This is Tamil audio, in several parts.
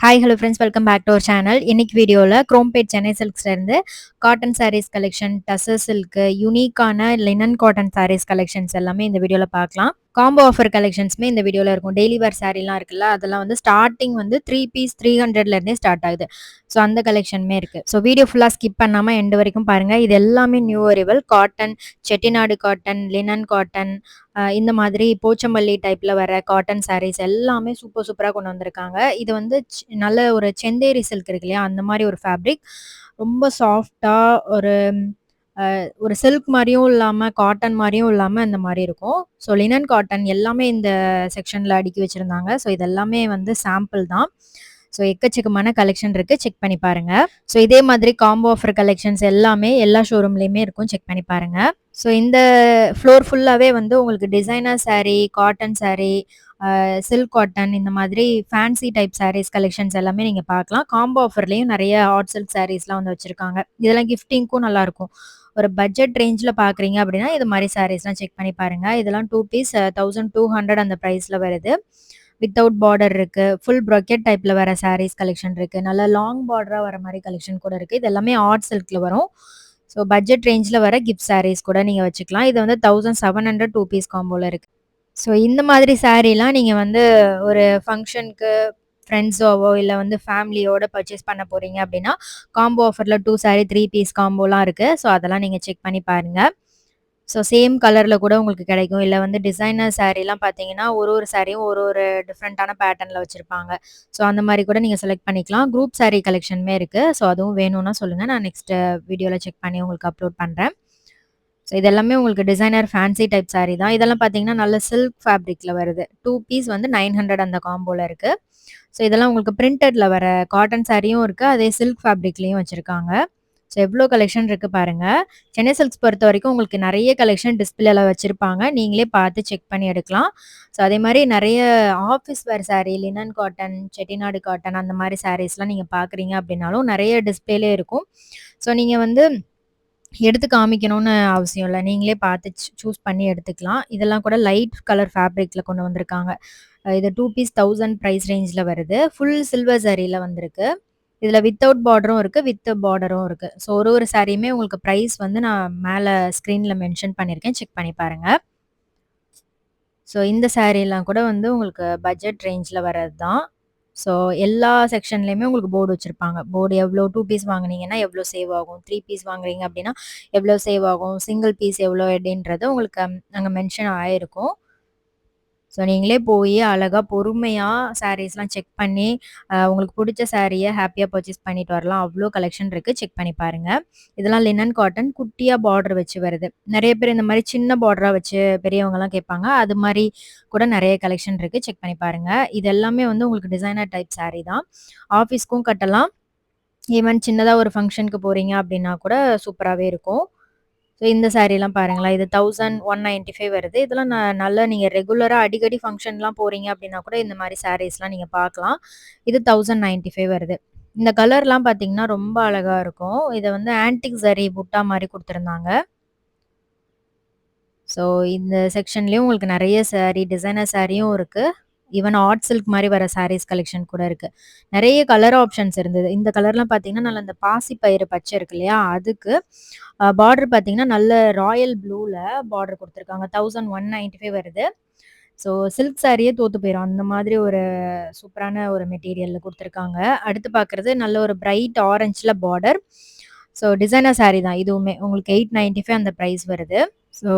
Hi hello friends, welcome back to our channel. இன்னைக்கு வீடியோவில் குரோம்பேட் சென்னை சில்க்ஸ்லேருந்து cotton sarees collection, tussar silk, யூனிக்கான லினன் காட்டன் சாரீஸ் கலெக்ஷன்ஸ் எல்லாமே இந்த வீடியோவில் பார்க்கலாம். காம்போ ஆஃபர் கலெக்ஷன்ஸுமே இந்த வீடியோவில் இருக்கும். டெய்லி வேர் சாரீலாம் இருக்குல்ல, அதெல்லாம் வந்து ஸ்டார்டிங் வந்து 3 பீஸ் 300லேருந்தே ஸ்டார்ட் ஆகுது. ஸோ அந்த கலெக்ஷனுமே இருக்குது. ஸோ வீடியோ ஃபுல்லாக ஸ்கிப் பண்ணாமல் எண்டு வரைக்கும் பாருங்கள். இது எல்லாமே new arrival cotton, Chettinad cotton, linen cotton, இந்த மாதிரி போச்சம்பள்ளி டைப்ல வர காட்டன் சாரீஸ் எல்லாமே சூப்பர் சூப்பராக கொண்டு வந்திருக்காங்க. இது வந்து நல்ல ஒரு செந்தேரி சில்க் இருக்கு இல்லையா, அந்த மாதிரி ஒரு ஃபேப்ரிக். ரொம்ப சாஃப்டா ஒரு ஒரு சில்க் மாதிரியும் இல்லாமல் காட்டன் மாதிரியும் இல்லாமல் இந்த மாதிரி இருக்கும். ஸோ லினன் காட்டன் எல்லாமே இந்த செக்ஷனில் அடுக்கி வச்சுருந்தாங்க. ஸோ இது எல்லாமே வந்து சாம்பிள் தான். ஸோ எக்கச்சக்கமான கலெக்ஷன் இருக்குது, செக் பண்ணி பாருங்கள். ஸோ இதே மாதிரி காம்போ ஆஃபர் கலெக்ஷன்ஸ் எல்லாமே எல்லா ஷோரூம்லேயுமே இருக்கும், செக் பண்ணி பாருங்கள். ஸோ இந்த ஃப்ளோர் ஃபுல்லாகவே வந்து உங்களுக்கு designer sari, cotton sari, silk cotton, இந்த மாதிரி ஃபேன்சி டைப் சாரீஸ் கலெக்ஷன்ஸ் எல்லாமே நீங்கள் பார்க்கலாம். காம்போ ஆஃபர்லேயும் நிறைய ஹாட் சில்க் சாரீஸ்லாம் வந்து வச்சுருக்காங்க. இதெல்லாம் கிஃப்டிங்க்கும் நல்லாயிருக்கும். ஒரு பட்ஜெட் ரேஞ்சில் பார்க்குறீங்க அப்படின்னா இது மாதிரி சாரீஸ்லாம் செக் பண்ணி பாருங்கள். இதெல்லாம் 2 பீஸ் 1200 அந்த ப்ரைஸில் வருது. வித்தவுட் பார்டர் இருக்குது. ஃபுல் ப்ரொக்கெட் டைப்பில் வர சாரீஸ் கலெக்ஷன் இருக்குது. நல்லா லாங் பார்டராக வர மாதிரி கலெக்ஷன் கூட இருக்குது. இது எல்லாமே ஹாட் சில்கில் வரும். ஸோ பட்ஜெட் ரேஞ்சில் வர கிஃப்ட் சாரீஸ் கூட நீங்கள் வச்சுக்கலாம். இது வந்து 1700 2 பீஸ் காம்போவில் இருக்குது. ஸோ இந்த மாதிரி சாரீலாம் நீங்கள் வந்து ஒரு ஃபங்க்ஷனுக்கு ஃப்ரெண்ட்ஸோவோ இல்லை வந்து ஃபேமிலியோட பர்ச்சேஸ் பண்ண போகிறீங்க அப்படின்னா காம்போ ஆஃபரில் 2 சாரீ 3 பீஸ் காம்போலாம் இருக்குது. ஸோ அதெல்லாம் நீங்கள் செக் பண்ணி பாருங்கள். ஸோ சேம் கலரில் கூட உங்களுக்கு கிடைக்கும். இல்லை வந்து டிசைனர் சாரீலாம் பார்த்தீங்கன்னா ஒரு சாரியும் ஒரு டிஃப்ரெண்ட்டான பேட்டர்னில் வச்சுருப்பாங்க. ஸோ அந்த மாதிரி கூட நீங்கள் செலக்ட் பண்ணிக்கலாம். குரூப் சாரீ கலெக்ஷனுமே இருக்குது. ஸோ அதுவும் வேணும்னா சொல்லுங்கள், நான் நெக்ஸ்ட் வீடியோவில் செக் பண்ணி உங்களுக்கு அப்லோட் பண்ணுறேன். ஸோ இதெல்லாமே உங்களுக்கு டிசைனர் ஃபேன்சி டைப் சாரீ தான். இதெல்லாம் பார்த்தீங்கன்னா நல்ல சில்க் ஃபேப்ரிக்கில் வருது. 2 பீஸ் வந்து 900 அந்த காம்போவில் இருக்குது. ஸோ இதெல்லாம் உங்களுக்கு பிரிண்டடில் வர காட்டன் சாரியும் இருக்குது, அதே சில்க் ஃபேப்ரிக்லேயும் வச்சுருக்காங்க. ஸோ எவ்வளோ கலெக்ஷன் இருக்குது பாருங்கள். சென்னை சில்க்ஸ் பொறுத்த வரைக்கும் உங்களுக்கு நிறைய கலெக்ஷன் டிஸ்பிளேல வச்சுருப்பாங்க. நீங்களே பார்த்து செக் பண்ணி எடுக்கலாம். ஸோ அதே மாதிரி நிறைய office wear sari, linen cotton, Chettinad cotton, அந்த மாதிரி சாரீஸ்லாம் நீங்கள் பார்க்குறீங்க அப்படின்னாலும் நிறைய டிஸ்பிளேலே இருக்கும். ஸோ நீங்கள் வந்து எடுத்து காமிக்கணும்னு அவசியம் இல்லை, நீங்களே பார்த்து சூஸ் பண்ணி எடுத்துக்கலாம். இதெல்லாம் கூட லைட் கலர் ஃபேப்ரிக்கில் கொண்டு வந்திருக்காங்க. இது 2 பீஸ் 1000 ப்ரைஸ் ரேஞ்சில் வருது. ஃபுல் சில்வர் சாரியில் வந்திருக்கு. இதில் வித்தவுட் பார்டரும் இருக்குது, வித் பார்டரும் இருக்குது. ஸோ ஒரு சாரியுமே உங்களுக்கு ப்ரைஸ் வந்து நான் மேலே ஸ்க்ரீனில் மென்ஷன் பண்ணியிருக்கேன், செக் பண்ணி பாருங்கள். ஸோ இந்த சாரீலாம் கூட வந்து உங்களுக்கு பட்ஜெட் ரேஞ்சில் வர்றது தான். ஸோ எல்லா செக்ஷன்லேயுமே உங்களுக்கு போர்டு வச்சுருப்பாங்க. போர்டு எவ்வளோ 2 பீஸ் வாங்குனீங்கன்னா எவ்வளோ சேவ் ஆகும், 3 பீஸ் வாங்குறீங்க அப்படின்னா எவ்வளோ சேவ் ஆகும், சிங்கிள் பீஸ் எவ்வளோ அப்படின்றது உங்களுக்கு அங்கே மென்ஷன் ஆகிருக்கும். ஸோ நீங்களே போய் அழகாக பொறுமையாக சாரீஸ்லாம் செக் பண்ணி உங்களுக்கு பிடிச்ச சாரியை ஹாப்பியாக பர்ச்சேஸ் பண்ணிட்டு வரலாம். அவ்வளோ கலெக்ஷன் இருக்குது, செக் பண்ணி பாருங்கள். இதெல்லாம் லினன் காட்டன், குட்டியாக பார்டர் வச்சு வருது. நிறைய பேர் இந்த மாதிரி சின்ன பார்டராக வச்சு பெரியவங்கலாம் கேட்பாங்க. அது மாதிரி கூட நிறைய கலெக்ஷன் இருக்குது, செக் பண்ணி பாருங்கள். இது எல்லாமே வந்து உங்களுக்கு டிசைனர் டைப் சாரீ தான். ஆஃபீஸ்க்கும் கட்டலாம். ஈவன் சின்னதாக ஒரு ஃபங்க்ஷனுக்கு போகிறீங்க அப்படின்னா கூட சூப்பராகவே இருக்கும். ஸோ இந்த சாரீலாம் பாருங்களேன், இது 1195 வருது. இதெல்லாம் நல்லா நீங்கள் ரெகுலராக அடிக்கடி ஃபங்க்ஷன்லாம் போகிறீங்க அப்படின்னா கூட இந்த மாதிரி சாரீஸ்லாம் நீங்கள் பார்க்கலாம். இது 1095 வருது. இந்த கலர்லாம் பார்த்தீங்கன்னா ரொம்ப அழகாக இருக்கும். இதை வந்து ஆன்டிக் சரி புட்டா மாதிரி கொடுத்துருந்தாங்க. ஸோ இந்த செக்ஷன்லேயும் உங்களுக்கு நிறைய சாரீ, டிசைனர் சாரியும் இருக்குது. ஈவன் ஆர்ட் சில்க் மாதிரி வர சாரீஸ் கலெக்ஷன் கூட இருக்குது. நிறைய கலர் ஆப்ஷன்ஸ் இருந்தது. இந்த கலர்லாம் பார்த்தீங்கன்னா நல்ல இந்த பாசி பயிறு பச்சை இருக்கு இல்லையா, அதுக்கு பார்டர் பார்த்தீங்கன்னா நல்ல ராயல் ப்ளூவில் பார்டர் கொடுத்துருக்காங்க. 1195 வருது. ஸோ சில்க் சாரியே தோற்று போயிடும், அந்த மாதிரி ஒரு சூப்பரான ஒரு மெட்டீரியலில் கொடுத்துருக்காங்க. அடுத்து பார்க்குறது நல்ல ஒரு பிரைட் ஆரஞ்சில் பார்டர். ஸோ டிசைனர் சாரீ தான் இதுவுமே. உங்களுக்கு 895 அந்த ப்ரைஸ் வருது. ஸோ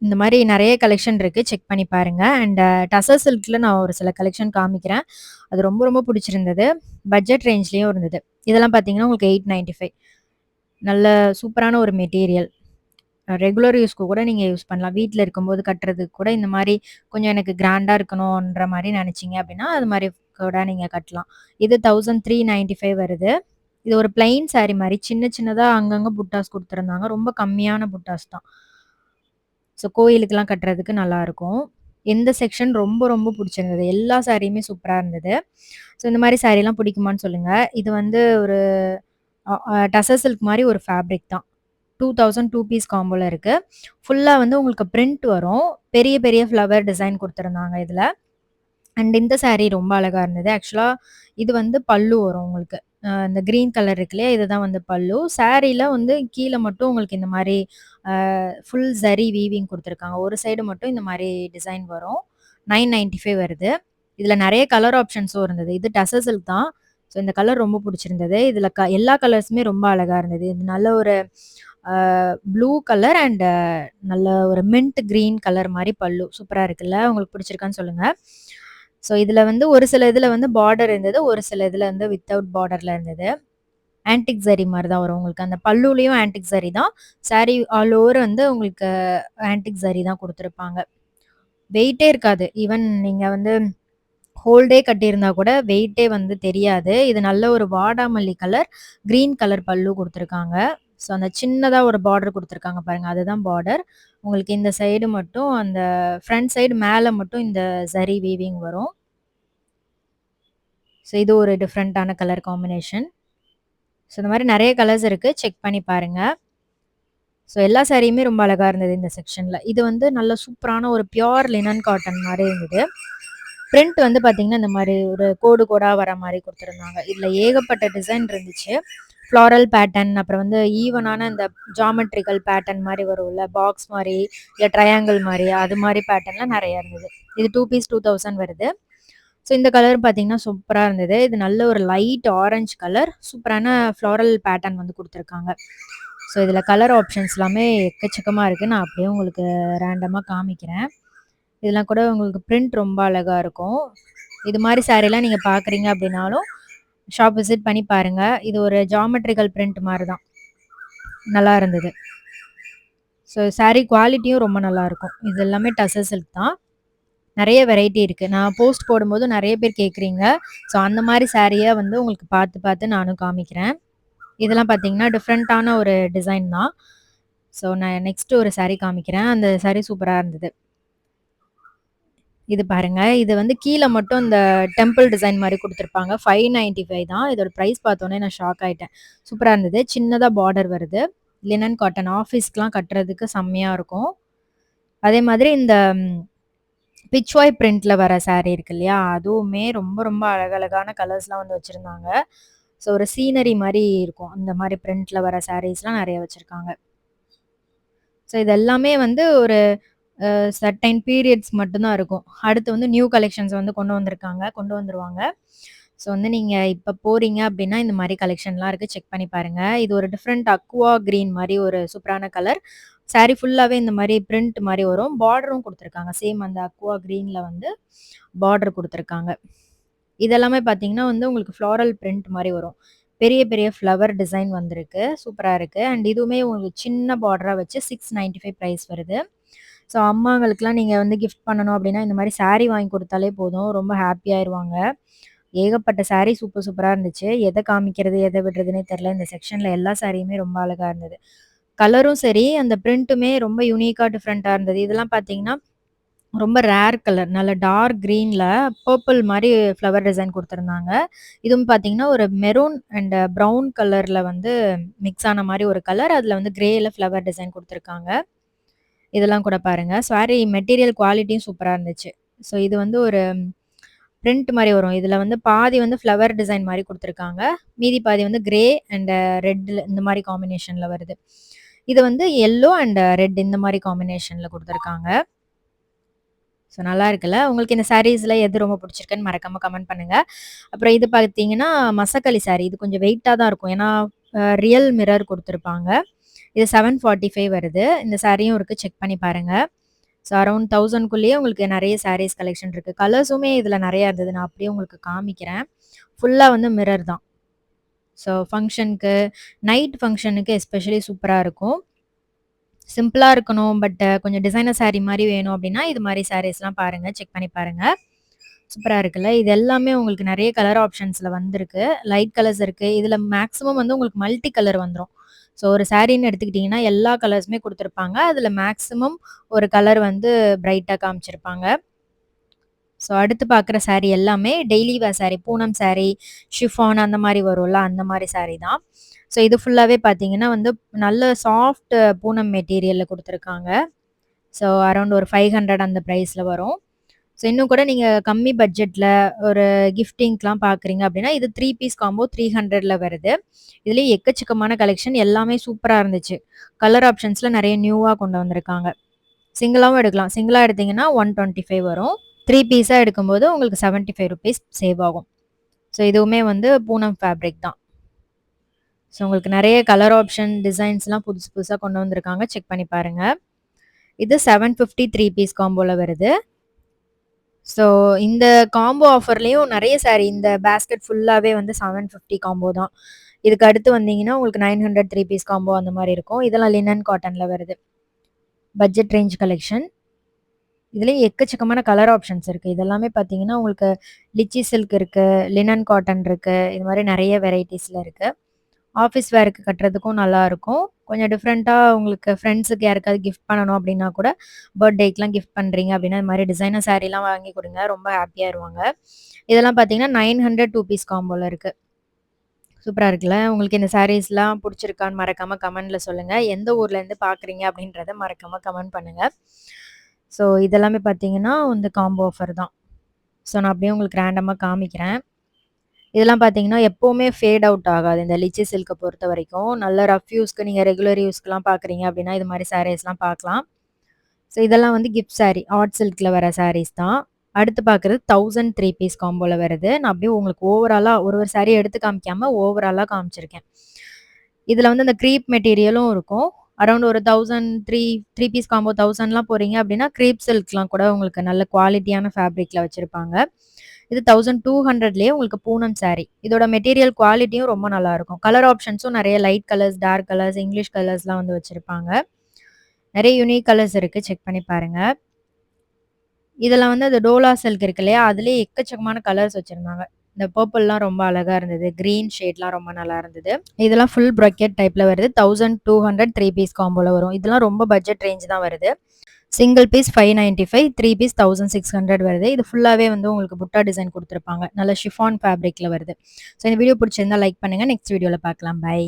இந்த மாதிரி நிறைய கலெக்ஷன் இருக்குது, செக் பண்ணி பாருங்கள். அண்ட் டசர் சில்கில் நான் ஒரு சில கலெக்ஷன் காமிக்கிறேன். அது ரொம்ப ரொம்ப பிடிச்சிருந்தது. பட்ஜெட் ரேஞ்ச்லேயும் இருந்தது. இதெல்லாம் பார்த்தீங்கன்னா உங்களுக்கு 895. நல்ல சூப்பரான ஒரு மெட்டீரியல். ரெகுலர் யூஸ்க்கு கூட நீங்கள் யூஸ் பண்ணலாம். வீட்டில் இருக்கும்போது கட்டுறதுக்கு கூட இந்த மாதிரி கொஞ்சம் எனக்கு கிராண்டாக இருக்கணுன்ற மாதிரி நினச்சிங்க அப்படின்னா அது மாதிரி கூட நீங்கள் கட்டலாம். இது 1395 வருது. இது ஒரு பிளைன் சாரீ மாதிரி சின்ன சின்னதாக அங்கங்கே புட்டாஸ் கொடுத்துருந்தாங்க. ரொம்ப கம்மியான புட்டாஸ் தான். ஸோ கோயிலுக்கெல்லாம் கட்டுறதுக்கு நல்லாயிருக்கும். எந்த செக்ஷன் ரொம்ப ரொம்ப பிடிச்சிருந்தது, எல்லா சாரியுமே சூப்பராக இருந்தது. ஸோ இந்த மாதிரி சாரீலாம் பிடிக்குமான்னு சொல்லுங்கள். இது வந்து ஒரு டசர் சில்க் மாதிரி ஒரு ஃபேப்ரிக் தான். 2000 2 பீஸ் காம்போவில் இருக்குது. ஃபுல்லாக வந்து உங்களுக்கு பிரிண்ட் வரும். பெரிய பெரிய ஃப்ளவர் டிசைன் கொடுத்துருந்தாங்க இதில். அண்ட் இந்த சாரி ரொம்ப அழகா இருந்தது. ஆக்சுவலா இது வந்து பல்லு வரும் உங்களுக்கு. இந்த கிரீன் கலர் இருக்கு இல்லையா? இதுதான் வந்து பல்லு. சாரில வந்து கீழ மட்டும் உங்களுக்கு இந்த மாரி ஃபுல் ஜரி வீவிங் குடுத்துருக்காங்க. ஒரு சைடு மட்டும் இந்த மாரி டிசைன் வரும். 995 வருது. இதுல நெறைய கலர் ஆப்ஷன்ஸும் இருந்தது. இது டசர் சில்க் தான். ஸோ இந்த கலர் ரொம்ப புடிச்சிருந்தது. இதுல எல்லா கலர்ஸுமே ரொம்ப அழகா இருந்தது. இது நல்ல ஒரு அ ப்ளூ கலர் அண்ட் நல்ல ஒரு மின்ட் கிரீன் கலர் மாரி பல்லு. சூப்பரா இருக்குல்ல? உங்களுக்கு பிடிச்சிருக்கான்னு சொல்லுங்க. ஸோ இதுல வந்து ஒரு சில இதுல வந்து பார்டர் இருந்தது. ஒரு சில இதுல வந்து வித்தவுட் பார்டர்ல இருந்தது. ஆன்டிக் ஜரி மாரி தான் வரும் உங்களுக்கு. அந்த பல்லுலயும் ஆன்டிக் ஜரி தான். சாரி ஆல் ஓவர் வந்து உங்களுக்கு ஆன்டிக் ஜரி தான் குடுத்துருப்பாங்க. வெயிட்டே இருக்காது. ஈவன் நீங்க வந்து ஹோல் டே கட்டியிருந்தா கூட வெயிட்டே வந்து தெரியாது. இது நல்ல ஒரு வாடாமல்லி கலர், கிரீன் கலர் பல்லு குடுத்துருக்காங்க. ஸோ அந்த சின்னதா ஒரு பார்டர் குடுத்துருக்காங்க பாருங்க. அதுதான் பார்டர். உங்களுக்கு இந்த சைடு மட்டும் அந்த ஃப்ரண்ட் சைடு மேல மட்டும் இந்த ஜரி வீவிங் வரும். ஸோ இது ஒரு டிஃபரண்டான கலர் காம்பினேஷன். ஸோ இந்த மாரி நெறைய கலர்ஸ் இருக்கு. செக் பண்ணி பாருங்க. ஸோ எல்லா சாரியுமே ரொம்ப அழகா இருந்தது இந்த செக்ஷன்ல. இது வந்து நல்ல சூப்பரான ஒரு பியூர் லினன் காட்டன் மாரி இருந்தது. பிரிண்ட் வந்து பார்த்தீங்கன்னா, இந்த மாரி ஒரு கோடு கோடா வர மாரி குடுத்துருந்தாங்க. இதுல ஏகப்பட்ட டிசைன் இருந்துச்சு. ஃப்ளாரல் பேட்டர்ன், அப்புறம் வந்து ஈவனான இந்த ஜியோமெட்ரிக்கல் பேட்டர்ன் மாரி வரும்ல, பாக்ஸ் மாரி, இல்ல ட்ரையாங்கிள் மாரி, அது மாரி பேட்டர்ன்லாம் நெறைய இருந்தது. இது 2 பீஸ் 2000 வருது. ஸோ இந்த கலர் பார்த்தீங்கன்னா, சூப்பரா இருந்தது. இது நல்ல ஒரு லைட் ஆரஞ்ச் கலர். சூப்பரான ஃப்ளாரல் பேட்டர்ன் வந்து குடுத்துருக்காங்க. ஸோ இதில கலர் ஆப்ஷன்ஸ் எல்லாமே எக்கச்சக்கமா இருக்கு. நான் அப்படியே உங்களுக்கு ரேண்டமா காமிக்கிறேன். இதெல்லாம் கூட உங்களுக்கு பிரிண்ட் ரொம்ப அழகா இருக்கும். இது மாரி சாரீலாம் நீங்க பார்க்குறீங்க அப்படின்னாலும், ஷாப் விசிட் பண்ணி பாருங்க. இது ஒரு ஜியோமெட்ரிக்கல் பிரிண்ட் மாரி தான். நல்லா இருந்தது. ஸோ சாரி குவாலிட்டியும் ரொம்ப நல்லாருக்கும். இது எல்லாமே டசர் சில்க் தான். நெறைய வெரைட்டி இருக்கு. நான் போஸ்ட் போடும்போது நெறைய பேர் கேட்குறீங்க. ஸோ அந்த மாரி சாரிய வந்து உங்களுக்கு பார்த்து, பார்த்து நானும் காமிக்கிறேன். இதெல்லாம் பார்த்தீங்கன்னா, டிஃபரண்டான ஒரு டிசைன் தான். ஸோ நான் நெக்ஸ்ட் ஒரு சாரி காமிக்கிறேன். அந்த சாரி சூப்பரா இருந்தது. இது பாருங்க. இது வந்து கீழ மட்டும் இந்த டெம்பிள் டிசைன் மாரி குடுத்துருப்பாங்க. 595 தான். இதோட பிரைஸ் பார்த்தோனே நான் ஷாக் ஆயிட்டேன். சூப்பரா இருந்தது. சின்னதா பார்டர் வருது. லினன் காட்டன் ஆஃபீஸ்க்குலாம் கட்டுறதுக்கு செம்மையா இருக்கும். அதே மாதிரி இந்த பிச்வாய் பிரிண்ட்ல வர சாரி இருக்கு இல்லையா? அதுவுமே ரொம்ப ரொம்ப அழகழகான கலர்ஸ்லாம் வந்து வச்சிருந்தாங்க. ஸோ ஒரு சீனரி மாரி இருக்கும். அந்த மாரி பிரிண்ட்ல வர சாரீஸ்லாம் நெறைய வச்சிருக்காங்க. ஸோ இது எல்லாமே வந்து ஒரு சர்டைன் பீரியட்ஸ் மட்டும் தான் இருக்கும். அடுத்து வந்து நியூ கலெக்ஷன்ஸ் வந்து கொண்டு வந்திருக்காங்க. கொண்டு வந்துருவாங்க. ஸோ வந்து நீங்க இப்ப போறீங்க அப்டின்னா, இந்த மாரி கலெக்ஷன்லாம் இருக்கு. செக் பண்ணி பாருங்க. இது ஒரு டிஃபரெண்ட் அக்வா கிரீன் மாரி ஒரு சூப்பரான கலர். சாரி ஃபுல்லாவே இந்த மாரி பிரிண்ட் மாரி வரும். பார்டரும் குடுத்துருக்காங்க. சேம் அந்த அக்வா கிரீன்ல வந்து பார்டர் குடுத்துருக்காங்க. இதெல்லாமே பார்த்தீங்கன்னா வந்து உங்களுக்கு ஃப்ளாரல் பிரிண்ட் மாரி வரும். பெரிய பெரிய ஃப்ளவர் டிசைன் வந்திருக்கு. சூப்பரா இருக்கு. அண்ட் இதுவுமே உங்களுக்கு சின்ன பார்டரா வச்சு 695 பிரைஸ் வருது. ஸோ அம்மாங்களுக்குலாம் நீங்க வந்து கிஃப்ட் பண்ணணும் அப்டின்னா, இந்த மாரி சாரி வாங்கி குடுத்தாலே போதும். ரொம்ப ஹாப்பி ஆயிருவாங்க. ஏகப்பட்ட சாரி சூப்பர் சூப்பரா இருந்துச்சு. எத காமிக்கிறது, எத விடுறதுன்னே தெரியல. இந்த செக்ஷன்ல எல்லா சாரியுமே ரொம்ப அழகா இருந்தது. கலரும் சரி, அந்த பிரிண்ட்டுமே ரொம்ப யூனிக்கா டிஃபரெண்ட்டா இருந்தது. இதெல்லாம் பார்த்தீங்கன்னா, ரொம்ப ரேர் கலர். நல்ல டார்க் கிரீன்ல பர்பிள் மாரி ஃப்ளவர் டிசைன் குடுத்துருந்தாங்க. இதுவும் பார்த்தீங்கன்னா, ஒரு மெரூன் அண்ட் ப்ரவுன் கலர்ல வந்து மிக்ஸ் ஆன மாரி ஒரு கலர். அதுல வந்து கிரேல ஃப்ளவர் டிசைன் குடுத்துருக்காங்க. இதெல்லாம் கூட பாருங்க. சாரி மெட்டீரியல் குவாலிட்டியும் சூப்பரா இருந்துச்சு. ஸோ இது வந்து ஒரு பிரிண்ட் மாரி வரும். இதுல வந்து பாதி வந்து ஃப்ளவர் டிசைன் மாரி குடுத்துருக்காங்க. மீதி பாதி வந்து கிரே அண்ட் ரெட்ல இந்த மாரி காம்பினேஷன்ல வருது. இது வந்து எல்லோ அண்ட் ரெட் இந்த மாரி காம்பினேஷன்ல குடுத்துருக்காங்க. ஸோ நல்லா இருக்குல்ல. உங்களுக்கு இந்த சாரீஸ்ல எது ரொம்ப பிடிச்சிருக்குன்னு மறக்காம கமெண்ட் பண்ணுங்க. அப்புறம் இது பார்த்தீங்கன்னா, மசக்களி சாரி. இது கொஞ்சம் வெயிட்டா தான் இருக்கும். ஏன்னா, ரியல் மிரர் குடுத்துருப்பாங்க. இது 745 வருது. இந்த சாரியும் இருக்கு. செக் பண்ணி பாருங்க. ஸோ அரவுண்ட் 1000க்குள்ளேயே உங்களுக்கு நெறைய சாரீஸ் கலெக்ஷன் இருக்கு. கலர்ஸுமே இதுல நெறைய இருந்தது. நான் அப்படியே உங்களுக்கு காமிக்கிறேன். ஃபுல்லா வந்து மிரர் தான். ஸோ ஃபங்ஷனுக்கு, நைட் ஃபங்ஷனுக்கு எஸ்பெஷலி சூப்பரா இருக்கும். சிம்பிளா இருக்கணும். பட் கொஞ்சம் டிசைனர் சாரி மாரி வேணும் அப்டின்னா, இது மாரி சாரீஸ்லாம் பாருங்க. செக் பண்ணி பாருங்க. சூப்பரா இருக்குல்ல. இது எல்லாமே உங்களுக்கு நெறைய கலர் ஆப்ஷன்ஸ்ல வந்திருக்கு. லைட் கலர்ஸ் இருக்கு. இதுல மேக்ஸிமம் வந்து உங்களுக்கு மல்டி கலர் வந்துரும். ஸோ ஒரு சாரின்னு எடுத்துக்கிட்டீங்கன்னா, எல்லா கலர்ஸுமே குடுத்துருப்பாங்க. அதுல மேக்ஸிமம் ஒரு கலர் வந்து பிரைட்டா காமிச்சிருப்பாங்க. ஸோ அடுத்து பார்க்குற சாரி எல்லாமே டெய்லி வேர் சாரி. பூனம் சாரி, ஷிஃபான் அந்த மாரி வரும்ல, அந்த மாரி சாரி தான். ஸோ இது ஃபுல்லாவே பார்த்தீங்கன்னா வந்து நல்ல சாஃப்ட் பூனம் மெட்டீரியல்ல குடுத்துருக்காங்க. ஸோ அரவுண்ட் ஒரு 500 அந்த பிரைஸ்ல வரும். ஸோ இன்னும் கூட நீங்க கம்மி பட்ஜெட்ல ஒரு கிஃப்டிங்க்லாம் பார்க்குறீங்க அப்படின்னா, இது 3 பீஸ் காம்போ 300ல வருது. இதுலயும் எக்கச்சக்கமான கலெக்ஷன் எல்லாமே சூப்பரா இருந்துச்சு. கலர் ஆப்ஷன்ஸ்ல நெறைய நியூவா கொண்டு வந்திருக்காங்க. சிங்கிளாவும் எடுக்கலாம். சிங்கிளா எடுத்தீங்கன்னா 125 வரும். 3 பீஸா எடுக்கும்போது உங்களுக்கு ₹75 சேவ் ஆகும். ஸோ இதுவுமே வந்து பூனம் ஃபேப்ரிக் தான். ஸோ உங்களுக்கு நெறைய கலர் ஆப்ஷன், டிசைன்ஸ்லாம் புதுசு புதுசா கொண்டு வந்திருக்காங்க. செக் பண்ணி பாருங்க. இது 750 3 பீஸ் காம்போல வருது. ஸோ இந்த காம்போ ஆஃபர்லயும் நெறைய சாரி இந்த பேஸ்கெட் ஃபுல்லாவே வந்து 750 காம்போ தான். இதுக்கு அடுத்து வந்தீங்கன்னா, உங்களுக்கு 900 3 பீஸ் காம்போ அந்த மாரி இருக்கும். இதெல்லாம் லினன் காட்டன்ல வருது. Budget range collection. இதுலயும் எக்கச்சக்கமான கலர் ஆப்ஷன்ஸ் இருக்கு. இதெல்லாமே பார்த்தீங்கன்னா, உங்களுக்கு லிச்சி சில்க் இருக்கு, லினன் காட்டன் இருக்கு. இது மாரி நெறைய வெரைட்டீஸ்ல இருக்கு. ஆஃபீஸ் வேருக்கு கட்டுறதுக்கும் நல்லாருக்கும். கொஞ்சம் டிஃப்ரெண்ட்டா உங்களுக்கு ஃப்ரெண்ட்ஸுக்கு யாருக்காவது கிஃப்ட் பண்ணணும் அப்டின்னா கூட, பர்த்டேக்குலாம் கிஃப்ட் பண்றீங்க அப்டின்னா, இது மாரி டிசைனர் சாரீலாம் வாங்கி குடுங்க. ரொம்ப ஹாப்பியாயிருவாங்க. இதெல்லாம் பார்த்தீங்கன்னா, 900 2 பீஸ் காம்போல இருக்கு. சூப்பரா இருக்குல்ல. உங்களுக்கு இந்த சாரீஸ்லாம் புடிச்சிருக்கான்னு மறக்காம கமெண்ட்ல சொல்லுங்க. எந்த ஊர்லேருந்து பார்க்குறீங்க அப்டின்றத மறக்காம கமெண்ட் பண்ணுங்க. ஸோ இதெல்லாமே பார்த்தீங்கன்னா, இந்த காம்போ ஆஃபர் தான். ஸோ நான் அப்டியே உங்களுக்கு ரேண்டமா காமிக்கிறேன். இதெல்லாம் பார்த்தீங்கன்னா, எப்பவுமே ஃபேட் அவுட் ஆகாது. இந்த லிச்சி சில்க்க பொறுத்தவரைக்கும். நல்ல ரஃப் யூஸ்க்கு நீங்க ரெகுலர் யூஸ்க்குலாம் பார்க்குறீங்க அப்டின்னா, இது மாரி சாரீஸ்லாம் பார்க்கலாம். ஸோ இதெல்லாம் வந்து கிஃப்ட் சாரி. ஆர்ட் சில்க்ல வர சாரீஸ் தான். அடுத்து பார்க்குறது 1000 3 பீஸ் காம்போல வருது. நான் அப்படியே உங்களுக்கு ஓவராலா ஒரு ஒரு சாரி எடுத்து காமிக்காம ஓவராலா காமிச்சிருக்கேன். இதுல வந்து அந்த க்ரீப் மெட்டீரியலும் இருக்கும். அரவுண்ட் ஒரு 1000 3 பீஸ் காம்போ 1000லாம் போறீங்க அப்படின்னா, க்ரீப் சில்க்லாம் கூட உங்களுக்கு நல்ல குவாலிட்டியான ஃபேப்ரிக்ல வச்சிருப்பாங்க. இது 1200லயே உங்களுக்கு பூனம் சாரி. இதோட மெட்டீரியல் குவாலிட்டியும் ரொம்ப நல்லாருக்கும். கலர் ஆப்ஷன்ஸும் நெறைய light colours, dark colours, English கலர்ஸ்லாம் வந்து வச்சிருப்பாங்க. நெறைய யூனிக் கலர்ஸ் இருக்கு. செக் பண்ணி பாருங்க. இதெல்லாம் வந்து அந்த டோலா சில்க் இருக்கு இல்லையா? அதிலேயே எக்கச்சக்கமான கலர்ஸ் வச்சிருந்தாங்க. இந்த பர்பிள்லாம் ரொம்ப அழகா இருந்தது. கிரீன் ஷேட்லாம் ரொம்ப நல்லா இருந்தது. இதெல்லாம் ஃபுல் ப்ரக்கெட் டைப்ல வருது. 1200 3 பீஸ் காம்போல வரும். இதெல்லாம் ரொம்ப பட்ஜெட் ரேஞ்ச் தான் வருது. சிங்கிள் பீஸ் 595, 3 பீஸ் 1600 வருது. இது ஃபுல்லாவே வந்து உங்களுக்கு புட்டா டிசைன் குடுத்துருப்பாங்க. நல்ல ஷிஃபான் ஃபேப்ரிக்ல வருது. ஸோ இந்த வீடியோ பிடிச்சிருந்தா லைக் பண்ணுங்க. நெக்ஸ்ட் வீடியோல பார்க்கலாம். பை.